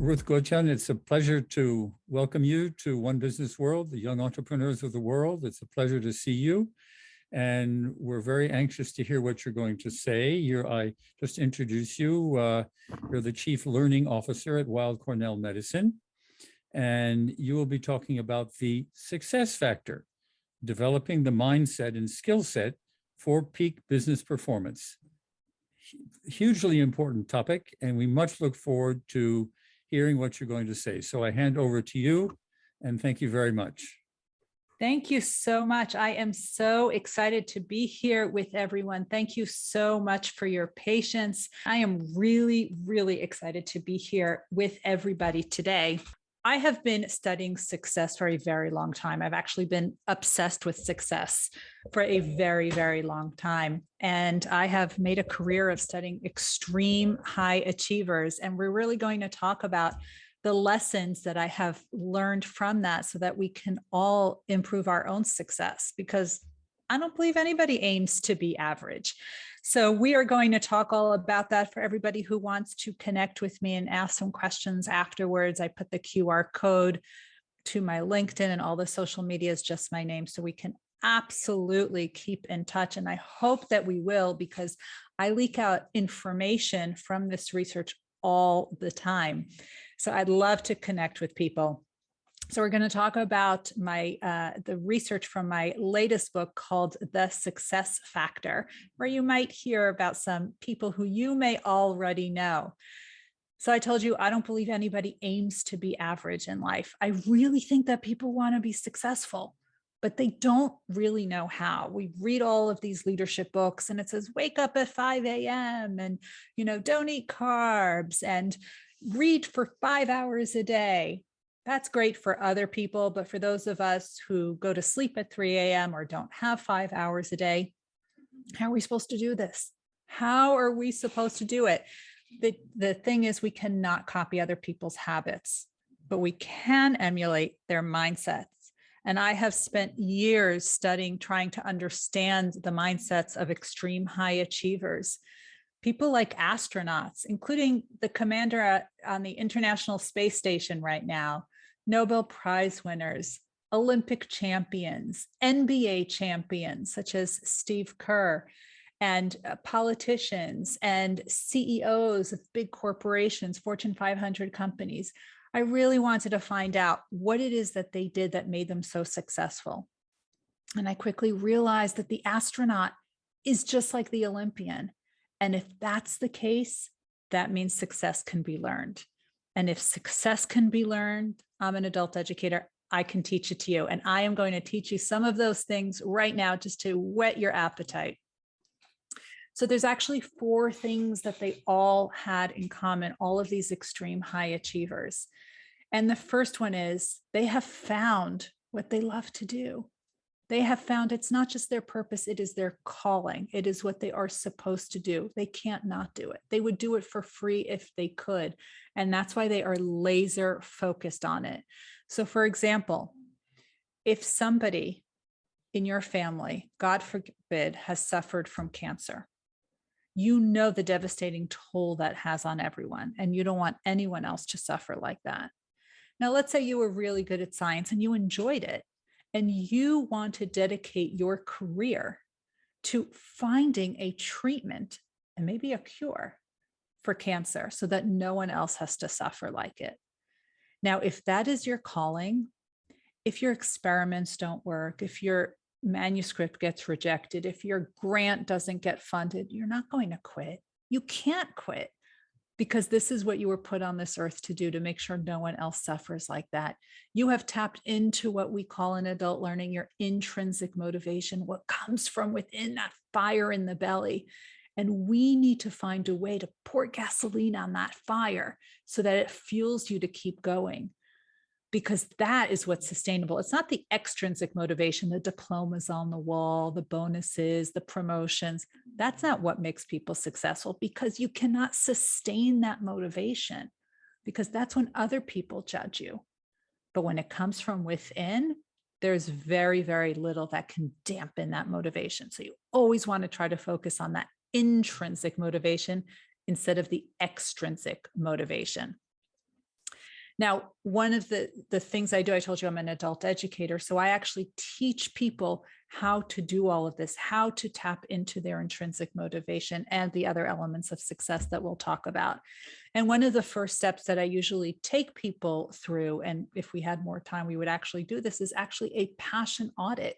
Ruth Gotian, it's a pleasure to welcome you to One Business World, the young entrepreneurs of the world. It's a pleasure to see you. And we're very anxious to hear what you're going to say. I just introduce you. You're the Chief Learning Officer at Weill Cornell Medicine. And you will be talking about the success factor, developing the mindset and skill set for peak business performance. Hugely important topic, and we much look forward to hearing what you're going to say. So I hand over to you, and thank you very much. Thank you so much. I am so excited to be here with everyone. Thank you so much for your patience. I am really, really excited to be here with everybody today. I have been studying success for a very long time. I've actually been obsessed with success for a very, very long time. And I have made a career of studying extreme high achievers. And we're really going to talk about the lessons that I have learned from that so that we can all improve our own success, because I don't believe anybody aims to be average. So we are going to talk all about that for everybody who wants to connect with me and ask some questions afterwards. I put the QR code to my LinkedIn and all the social media is just my name. So we can absolutely keep in touch. And I hope that we will, because I leak out information from this research all the time. So I'd love to connect with people. So we're going to talk about the research from my latest book called The Success Factor, where you might hear about some people who you may already know. So I told you, I don't believe anybody aims to be average in life. I really think that people want to be successful, but they don't really know how. We read all of these leadership books and it says, wake up at 5 a.m. and, don't eat carbs and read for 5 hours a day. That's great for other people, but for those of us who go to sleep at 3 a.m. or don't have 5 hours a day, how are we supposed to do this? How are we supposed to do it? The thing is, we cannot copy other people's habits, but we can emulate their mindsets. And I have spent years studying, trying to understand the mindsets of extreme high achievers. People like astronauts, including the commander on the International Space Station right now, Nobel Prize winners, Olympic champions, NBA champions, such as Steve Kerr, and politicians and CEOs of big corporations, Fortune 500 companies. I really wanted to find out what it is that they did that made them so successful. And I quickly realized that the astronaut is just like the Olympian. And if that's the case, that means success can be learned. And if success can be learned, I'm an adult educator, I can teach it to you. And I am going to teach you some of those things right now just to whet your appetite. So there's actually 4 things that they all had in common, all of these extreme high achievers. And the first one is they have found what they love to do. They have found it's not just their purpose, it is their calling. It is what they are supposed to do. They can't not do it. They would do it for free if they could. And that's why they are laser focused on it. So for example, if somebody in your family, God forbid, has suffered from cancer, you know the devastating toll that has on everyone, and you don't want anyone else to suffer like that. Now, let's say you were really good at science and you enjoyed it, and you want to dedicate your career to finding a treatment and maybe a cure for cancer so that no one else has to suffer like it. Now, if that is your calling, if your experiments don't work, if your manuscript gets rejected, if your grant doesn't get funded, you're not going to quit. You can't quit, because this is what you were put on this earth to do, to make sure no one else suffers like that. You have tapped into what we call in adult learning your intrinsic motivation, what comes from within, that fire in the belly. And we need to find a way to pour gasoline on that fire so that it fuels you to keep going, because that is what's sustainable. It's not the extrinsic motivation, the diplomas on the wall, the bonuses, the promotions. That's not what makes people successful, because you cannot sustain that motivation, because that's when other people judge you. But when it comes from within, there's very, very little that can dampen that motivation. So you always want to try to focus on that intrinsic motivation instead of the extrinsic motivation. Now, one of the things I do, I told you I'm an adult educator, so I actually teach people how to do all of this, how to tap into their intrinsic motivation and the other elements of success that we'll talk about. And one of the first steps that I usually take people through, and if we had more time, we would actually do this, is actually a passion audit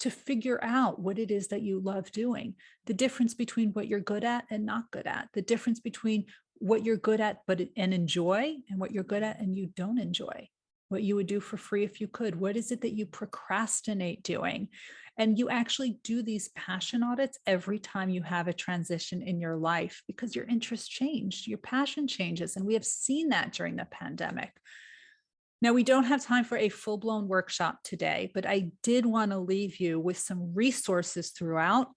to figure out what it is that you love doing, the difference between what you're good at and not good at, the difference between what you're good at and enjoy and what you're good at and you don't enjoy, what you would do for free if you could. What is it that you procrastinate doing? And you actually do these passion audits every time you have a transition in your life because your interests change, your passion changes. And we have seen that during the pandemic. Now, we don't have time for a full-blown workshop today, but I did want to leave you with some resources throughout.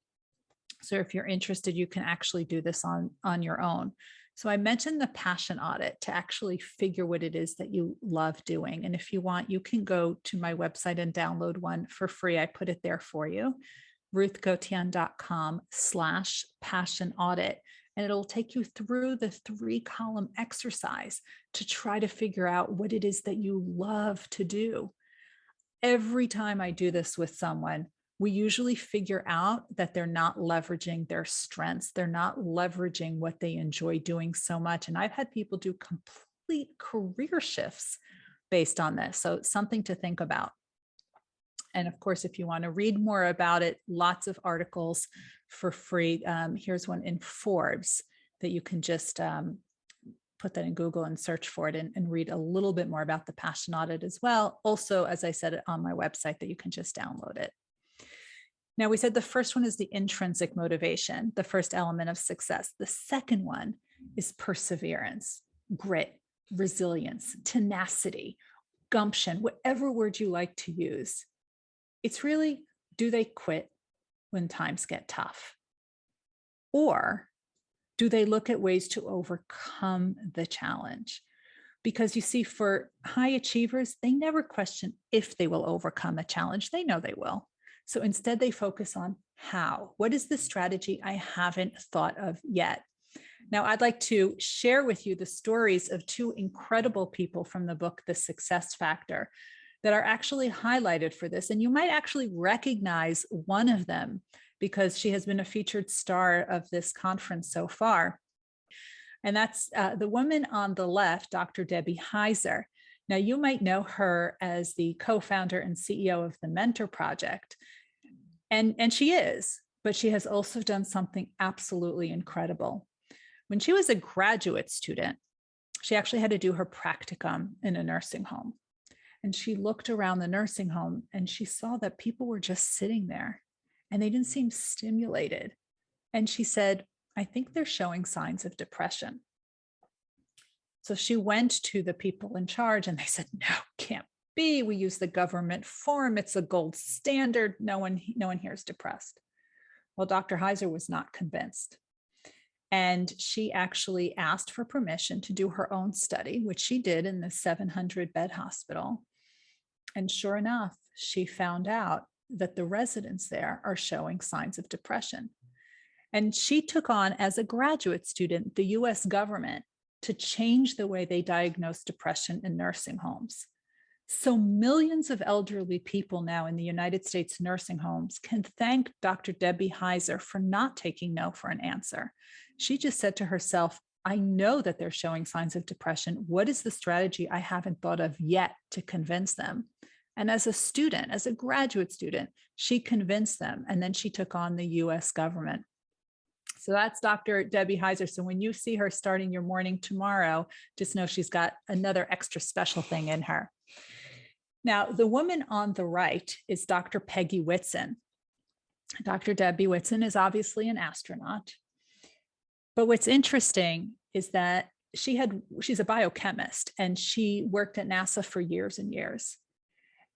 So if you're interested, you can actually do this on your own. So I mentioned the passion audit to actually figure what it is that you love doing. And if you want, you can go to my website and download one for free. I put it there for you, ruthgotian.com/passion audit. And it'll take you through the 3-column exercise to try to figure out what it is that you love to do. Every time I do this with someone, we usually figure out that they're not leveraging their strengths. They're not leveraging what they enjoy doing so much. And I've had people do complete career shifts based on this. So it's something to think about. And of course, if you want to read more about it, lots of articles for free. Here's one in Forbes that you can just put that in Google and search for it and read a little bit more about the passion audit as well. Also, as I said, on my website that you can just download it. Now, we said the first one is the intrinsic motivation, the first element of success. The second one is perseverance, grit, resilience, tenacity, gumption, whatever word you like to use. It's really, do they quit when times get tough? Or do they look at ways to overcome the challenge? Because you see, for high achievers, they never question if they will overcome a challenge. They know they will. So instead, they focus on how. What is the strategy I haven't thought of yet? Now, I'd like to share with you the stories of 2 incredible people from the book, The Success Factor, that are actually highlighted for this. And you might actually recognize one of them because she has been a featured star of this conference so far. And that's the woman on the left, Dr. Debbie Heiser. Now, you might know her as the co-founder and CEO of the Mentor Project. And she is, but she has also done something absolutely incredible. When she was a graduate student, she actually had to do her practicum in a nursing home. And she looked around the nursing home and she saw that people were just sitting there and they didn't seem stimulated. And she said, I think they're showing signs of depression. So she went to the people in charge and they said, no, can't be. We use the government form. It's a gold standard. No one here is depressed. Well, Dr. Heiser was not convinced. And she actually asked for permission to do her own study, which she did in the 700-bed hospital. And sure enough, she found out that the residents there are showing signs of depression. And she took on, as a graduate student, the US government to change the way they diagnose depression in nursing homes. So millions of elderly people now in the United States nursing homes can thank Dr. Debbie Heiser for not taking no for an answer. She just said to herself, I know that they're showing signs of depression. What is the strategy I haven't thought of yet to convince them? And as a student, as a graduate student, she convinced them, and then she took on the US government. So that's Dr. Debbie Heiser. So when you see her starting your morning tomorrow, just know she's got another extra special thing in her. Now, the woman on the right is Dr. Peggy Whitson. Dr. Debbie Whitson is obviously an astronaut. But what's interesting is that she's a biochemist and she worked at NASA for years and years.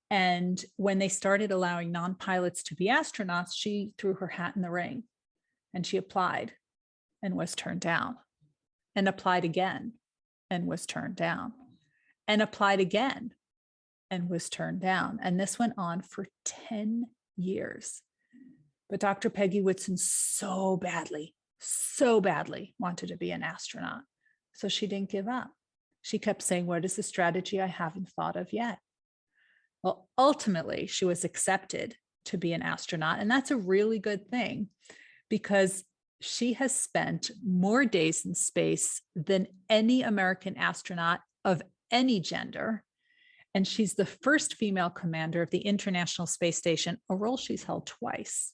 And when they started allowing non-pilots to be astronauts, she threw her hat in the ring and she applied and was turned down, and applied again and was turned down, and applied again and was turned down. And this went on for 10 years. But Dr. Peggy Whitson so badly wanted to be an astronaut. So she didn't give up. She kept saying, what is the strategy I haven't thought of yet? Well, ultimately, she was accepted to be an astronaut. And that's a really good thing because she has spent more days in space than any American astronaut of any gender. And she's the first female commander of the International Space Station, a role she's held twice.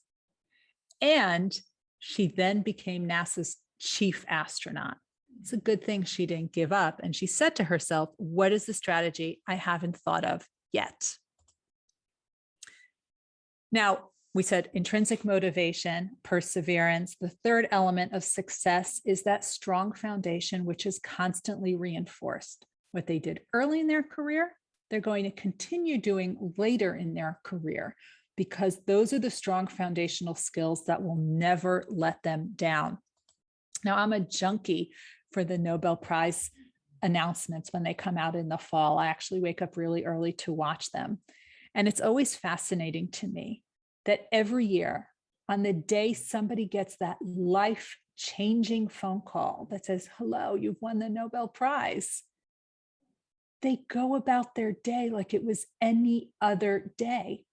And she then became NASA's chief astronaut. It's a good thing she didn't give up. And she said to herself, what is the strategy I haven't thought of yet? Now, we said intrinsic motivation, perseverance. The third element of success is that strong foundation, which is constantly reinforced. What they did early in their career, they're going to continue doing later in their career, because those are the strong foundational skills that will never let them down. Now, I'm a junkie for the Nobel Prize announcements when they come out in the fall. I actually wake up really early to watch them. And it's always fascinating to me that every year, on the day somebody gets that life-changing phone call that says, hello, you've won the Nobel Prize, they go about their day like it was any other day.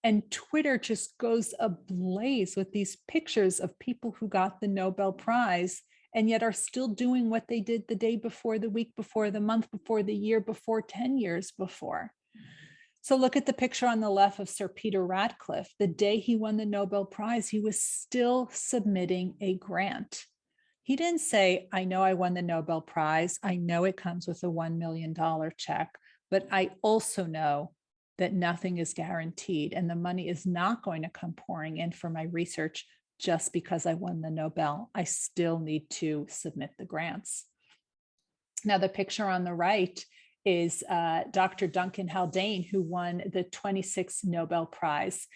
And Twitter just goes ablaze with these pictures of people who got the Nobel Prize and yet are still doing what they did the day before, the week before, the month before, the year before, 10 years before. So look at the picture on the left of Sir Peter Ratcliffe. The day he won the Nobel Prize, he was still submitting a grant. He didn't say, I know I won the Nobel Prize. I know it comes with a $1 million check, but I also know that nothing is guaranteed and the money is not going to come pouring in for my research just because I won the Nobel. I still need to submit the grants. Now, the picture on the right is Dr. Duncan Haldane, who won the 26th Nobel Prize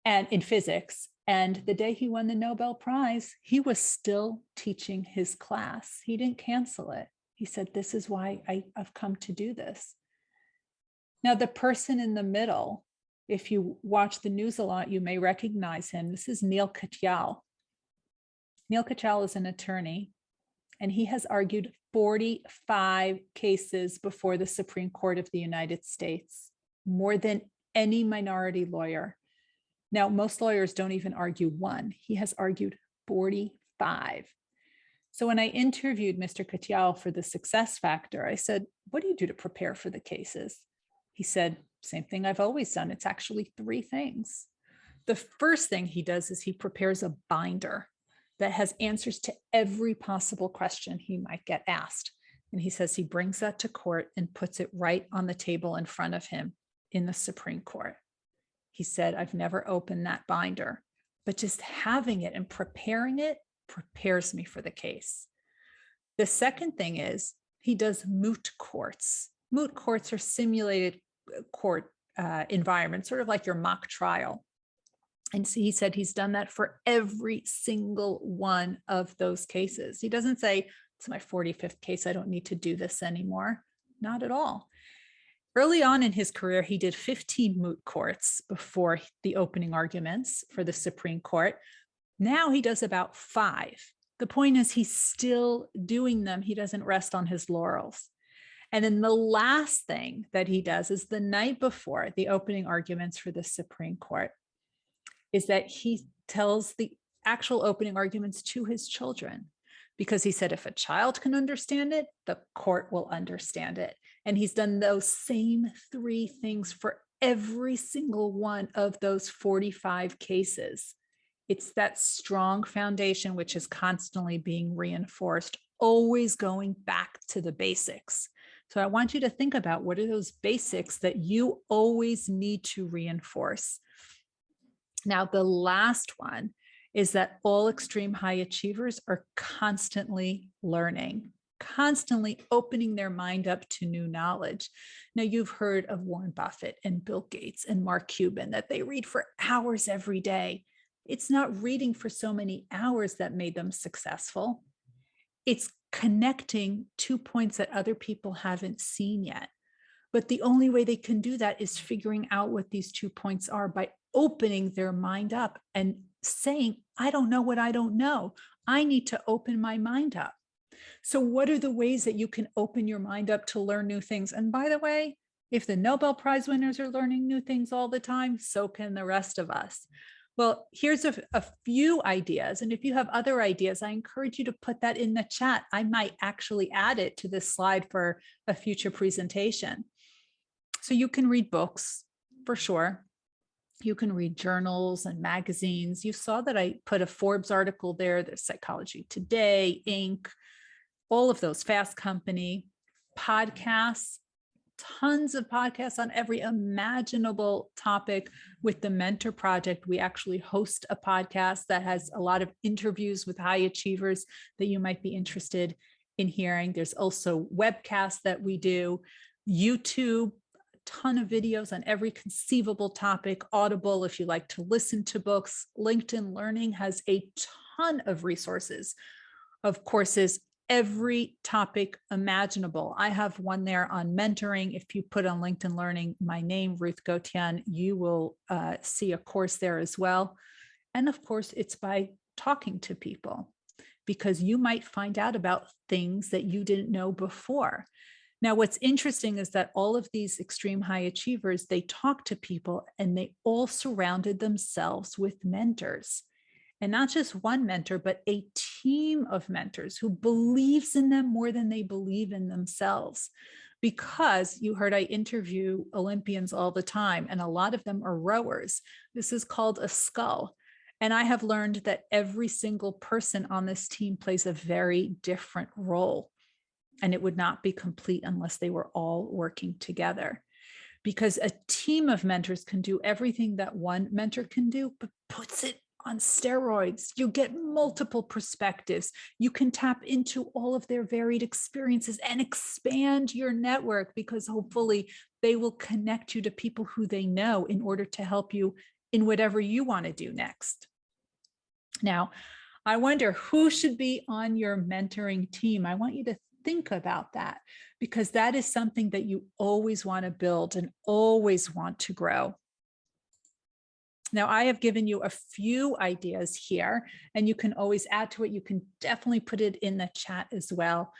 and in physics. And the day he won the Nobel Prize, he was still teaching his class. He didn't cancel it. He said, this is why I've come to do this. Now, the person in the middle, if you watch the news a lot, you may recognize him. This is Neil Katyal. Neil Katyal is an attorney, and he has argued 45 cases before the Supreme Court of the United States, more than any minority lawyer. Now, most lawyers don't even argue one. He has argued 45. So when I interviewed Mr. Katyal for the Success Factor, I said, what do you do to prepare for the cases? He said, same thing I've always done. It's actually 3 things. The first thing he does is he prepares a binder that has answers to every possible question he might get asked. And he says he brings that to court and puts it right on the table in front of him in the Supreme Court. He said, I've never opened that binder, but just having it and preparing it prepares me for the case. The second thing is he does moot courts. Moot courts are simulated court environments, sort of like your mock trial. And so he said he's done that for every single one of those cases. He doesn't say, it's my 45th case, I don't need to do this anymore. Not at all. Early on in his career, he did 15 moot courts before the opening arguments for the Supreme Court. Now he does about 5. The point is he's still doing them. He doesn't rest on his laurels. And then the last thing that he does is the night before the opening arguments for the Supreme Court is that he tells the actual opening arguments to his children, because he said, if a child can understand it, the court will understand it. And he's done those same 3 things for every single one of those 45 cases. It's that strong foundation, which is constantly being reinforced, always going back to the basics. So I want you to think about, what are those basics that you always need to reinforce? Now, the last one is that all extreme high achievers are constantly learning, constantly opening their mind up to new knowledge. Now, you've heard of Warren Buffett and Bill Gates and Mark Cuban, that they read for hours every day. It's not reading for so many hours that made them successful. It's connecting 2 points that other people haven't seen yet. But the only way they can do that is figuring out what these 2 points are by opening their mind up and saying, I don't know what I don't know. I need to open my mind up. So what are the ways that you can open your mind up to learn new things? And by the way, if the Nobel Prize winners are learning new things all the time, so can the rest of us. Well, here's a few ideas. And if you have other ideas, I encourage you to put that in the chat. I might actually add it to this slide for a future presentation. So you can read books for sure. You can read journals and magazines. You saw that I put a Forbes article there. There's Psychology Today, Inc., all of those, Fast Company, podcasts, tons of podcasts on every imaginable topic. With the Mentor Project, we actually host a podcast that has a lot of interviews with high achievers that you might be interested in hearing. There's also webcasts that we do, YouTube, ton of videos on every conceivable topic, Audible if you like to listen to books. LinkedIn Learning has a ton of resources, of courses, every topic imaginable. I have one there on mentoring. If you put on LinkedIn Learning my name, Ruth Gotian, you will see a course there as well. And of course, it's by talking to people, because you might find out about things that you didn't know before. Now, what's interesting is that all of these extreme high achievers, they talk to people and they all surrounded themselves with mentors. And not just one mentor, but a team of mentors who believes in them more than they believe in themselves. Because you heard I interview Olympians all the time, and a lot of them are rowers. This is called a skull. And I have learned that every single person on this team plays a very different role. And it would not be complete unless they were all working together. Because a team of mentors can do everything that one mentor can do, but puts it on steroids. You get multiple perspectives. You can tap into all of their varied experiences and expand your network, because hopefully they will connect you to people who they know in order to help you in whatever you want to do next. Now, I wonder who should be on your mentoring team. I want you to think about that, because that is something that you always want to build and always want to grow. Now, I have given you a few ideas here, and you can always add to it. You can definitely put it in the chat as well.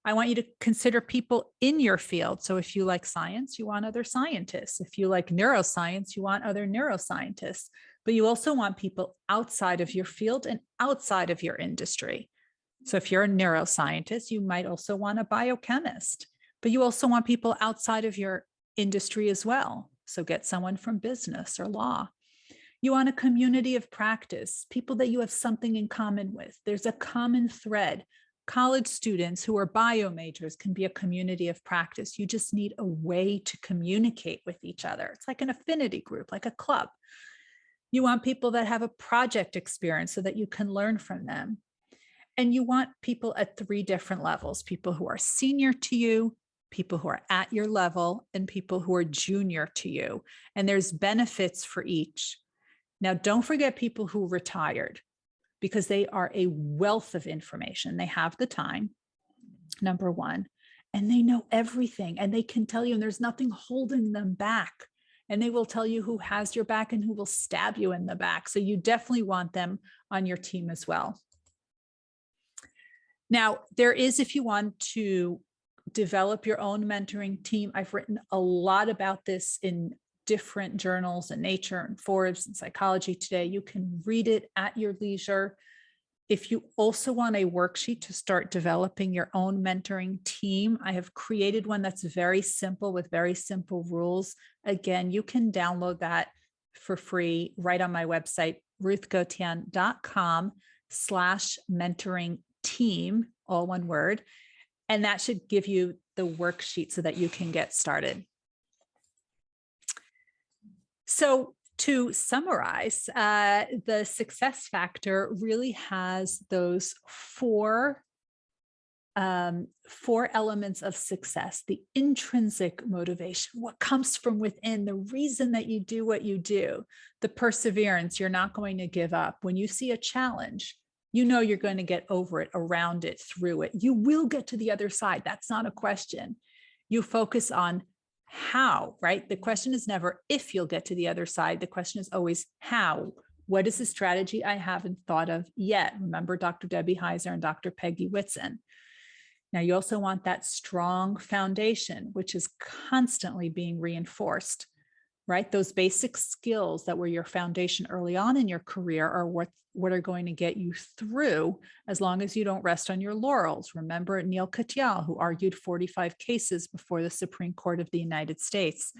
I want you to consider people in your field. So if you like science, you want other scientists. If you like neuroscience, you want other neuroscientists. But you also want people outside of your field and outside of your industry. So if you're a neuroscientist, you might also want a biochemist, but you also want people outside of your industry as well. So get someone from business or law. You want a community of practice, people that you have something in common with. There's a common thread. College students who are bio majors can be a community of practice. You just need a way to communicate with each other. It's like an affinity group, like a club. You want people that have a project experience so that you can learn from them. And you want people at 3 different levels: people who are senior to you, people who are at your level, and people who are junior to you. And there's benefits for each. Now, don't forget people who retired, because they are a wealth of information. They have the time, number one, and they know everything, and they can tell you, and there's nothing holding them back. And they will tell you who has your back and who will stab you in the back. So you definitely want them on your team as well. Now, there is, if you want to develop your own mentoring team, I've written a lot about this in different journals and Nature and Forbes and Psychology Today. You can read it at your leisure. If you also want a worksheet to start developing your own mentoring team, I have created one that's very simple with very simple rules. Again, you can download that for free right on my website, ruthgotian.com/mentoring-team, all one word. And that should give you the worksheet so that you can get started. So to summarize, the success factor really has those four elements of success: the intrinsic motivation, what comes from within, the reason that you do what you do; the perseverance, you're not going to give up. When you see a challenge, you know you're going to get over it, around it, through it. You will get to the other side. That's not a question. You focus on how, right? The question is never if you'll get to the other side. The question is always how. What is the strategy I haven't thought of yet? Remember Dr. Debbie Heiser and Dr. Peggy Whitson. Now, you also want that strong foundation, which is constantly being reinforced, right? Those basic skills that were your foundation early on in your career are what are going to get you through as long as you don't rest on your laurels. Remember Neil Katyal, who argued 45 cases before the Supreme Court of the United States.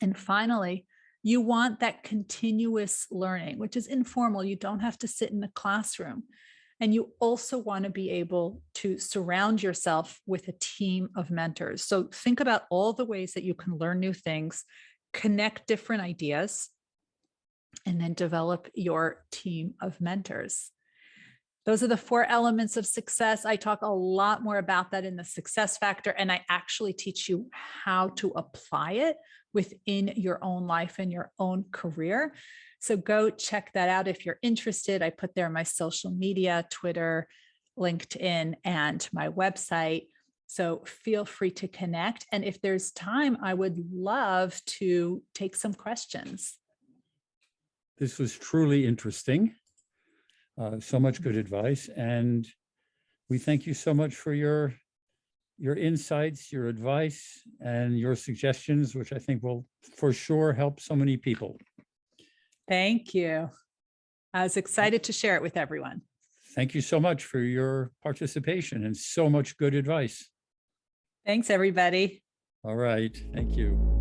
And finally, you want that continuous learning, which is informal. You don't have to sit in a classroom. And you also want to be able to surround yourself with a team of mentors. So think about all the ways that you can learn new things, connect different ideas, and then develop your team of mentors. Those are the 4 elements of success. I talk a lot more about that in the Success Factor, and I actually teach you how to apply it within your own life and your own career. So go check that out if you're interested. I put there my social media, Twitter, LinkedIn, and my website. So feel free to connect. And if there's time, I would love to take some questions. This was truly interesting. So much good advice. And we thank you so much for your insights, your advice, and your suggestions, which I think will for sure help so many people. Thank you. I was excited to share it with everyone. Thank you so much for your participation and so much good advice. Thanks, everybody. All right. Thank you.